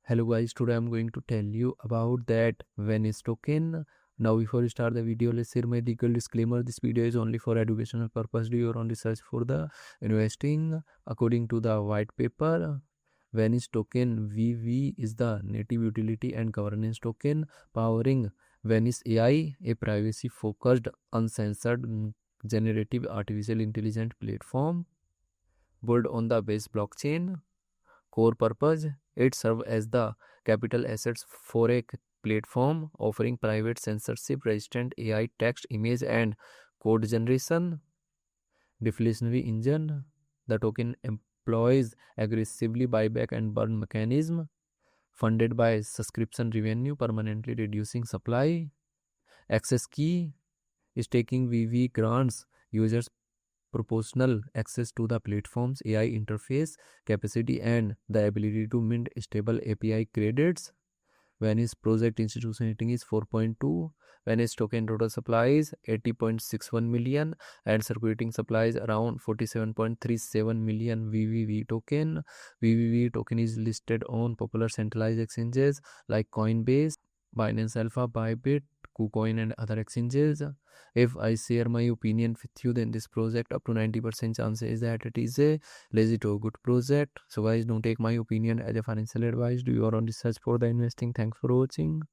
Hello guys, today I'm going to tell you about that Venice token. Now before we start the video, let's share my legal disclaimer. This video is only for educational purpose. Do your own research for the investing. According to the white paper, Venice token VV is the native utility and governance token powering Venice AI, a privacy focused, uncensored, generative artificial intelligence platform built on the base blockchain. Core purpose: it serves as the capital assets for a platform offering private censorship resistant AI text, image, and code generation. Deflationary engine: the token employs aggressively buyback and burn mechanism funded by subscription revenue, permanently reducing supply. Access key: staking VV grants users proportional access to the platform's AI interface capacity and the ability to mint stable API credits. Venice project institution rating is 4.2. Venice token total supply is 80.61 million and circulating supply is around 47.37 million VVV token. VVV token is listed on popular centralized exchanges like Coinbase, Binance Alpha, Bybit, KuCoin, and other exchanges. If I share my opinion with you, then this project up to 90% chance is that it is a legit or good project. So guys, don't take my opinion as a financial advice. Do your own research for the investing. Thanks for watching.